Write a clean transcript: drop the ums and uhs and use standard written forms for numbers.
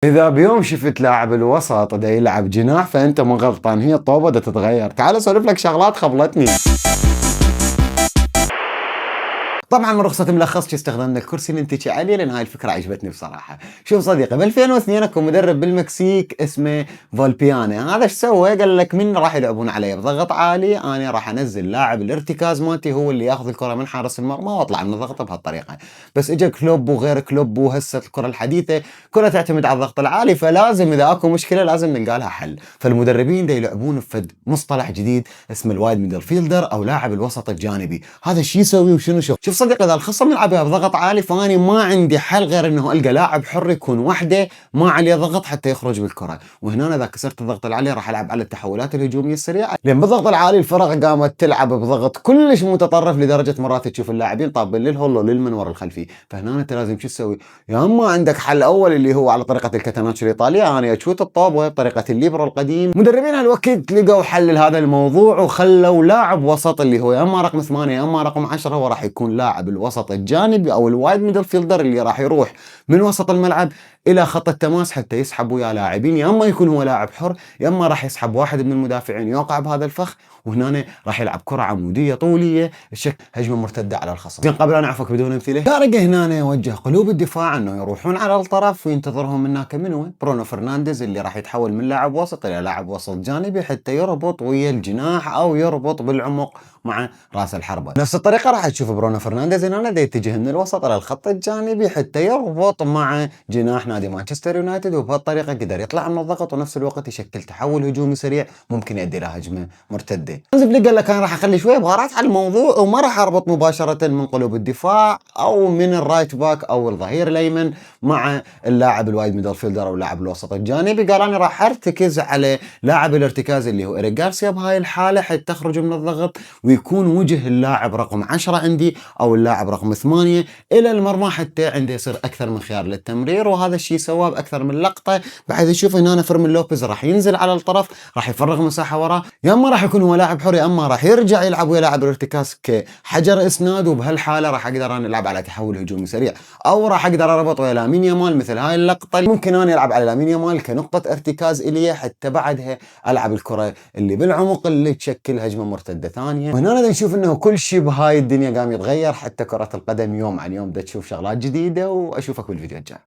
إذا بيوم شفت لاعب الوسط دا يلعب جناح فأنت مو غلطان، هي الطوبة دا تتغير. تعال أسولف لك شغلات خبلتني. طبعا من رخصة ملخص استخدمنا الكرسي اللي ننتجي عليه لان هاي الفكرة عجبتني بصراحة. شوف صديقي، ب 2002 اكو مدرب بالمكسيك اسمه فولبيانا، هذا ايش سوى؟ قال لك من راح يلعبون علي بضغط عالي، انا راح انزل لاعب الارتكاز مالتي هو اللي ياخذ الكرة من حارس المرمى واطلع من الضغط بهالطريقة. بس اجى كلوب وغير كلوب وهسه الكرة الحديثة كلها تعتمد على الضغط العالي، فلازم اذا اكو مشكلة لازم نلقى لها حل. فالمدربين دا يلعبون بفد مصطلح جديد اسمه الوايد ميدل فيلدر او لاعب الوسط الجانبي. هذا الشيء يسوي وشنو شوف صديقي، اذا الخصم يلعبها بضغط عالي فاني ما عندي حل غير انه القى لاعب حر يكون وحده ما عليه ضغط حتى يخرج بالكره، وهنا اذا كسرت الضغط العالي راح العب على التحولات الهجوميه السريعه، لان بالضغط العالي الفرق قامت تلعب بضغط كلش متطرف لدرجه مرات تشوف اللاعبين طابين للهولو للمنور الخلفي. فهنا انت لازم شو تسوي؟ يا اما عندك حل اول اللي هو على طريقه الكاتاناتشو الايطاليه، انا اشوت الطوبه بطريقه الليبرو القديم. مدربين هالوقت لقوا حل لهذا الموضوع وخلوا لاعب وسط اللي هو يا اما رقم 8 يا اما رقم 10 هو راح يكون لاعب الوسط الجانبي او الوايد ميدل فيلدر اللي راح يروح من وسط الملعب الى خط التماس حتى يسحب ويا لاعبين، يا اما يكون هو لاعب حر يا اما راح يسحب واحد من المدافعين يوقع بهذا الفخ، وهنا راح يلعب كره عموديه طوليه الشكل هجمه مرتده على الخصم. زين قبل ان اعفك بدون امثله، فارق هنا يوجه قلوب الدفاع انه يروحون على الطرف وينتظرهم هناك منو؟ برونو فرنانديز اللي راح يتحول من لاعب وسط الى لاعب وسط جانبي حتى يربط ويا الجناح او يربط بالعمق مع راس الحربه. نفس الطريقه راح تشوف برونو فرنانديز هنا دا يتجه من الوسط الى الخط الجانبي حتى يربط مع جناح نادي مانشستر يونايتد، وبهالطريقه قدر يطلع من الضغط ونفس الوقت يشكل تحول هجومي سريع ممكن يؤدي الى هجمه مرتده. هانز قال لك انا راح اخلي شويه بهارات على الموضوع وما راح اربط مباشره من قلوب الدفاع او من الرايت باك او الظهير الايمن مع اللاعب الوايد ميدل فيلدر او لاعب الوسط الجانبي. قال انا راح ارتكز على لاعب الارتكاز اللي هو إيريك غارسيا بهاي الحاله حتى تخرج من الضغط ويكون وجه اللاعب رقم 10 عندي او اللاعب رقم 8 الى المرمى حتى عنده يصير اكثر من خيار للتمرير. وهذا الشيء سواه باكثر من لقطه، بحيث تشوف هنا فيرمين لوبيز راح ينزل على الطرف راح يفرغ مساحه وراه، يا اما راح يكون هو لاعب حر يا اما راح يرجع يلعب ويا لاعب الارتكاز كحجر اسناد، وبهالحاله راح اقدر انا العب على تحول هجومي سريع، او راح اقدر اربط ويا لامين يامال مثل هاي اللقطه ممكن انا العب على لامين يامال كنقطه ارتكاز الي حتى بعدها العب الكره اللي بالعمق اللي تشكل هجمه مرتده ثانيه. وهنا نشوف انه كل شيء بهاي الدنيا قام يتغير، حتى كره القدم يوم عن يوم دا تشوف شغلات جديده. واشوفك بالفيديو الجاي.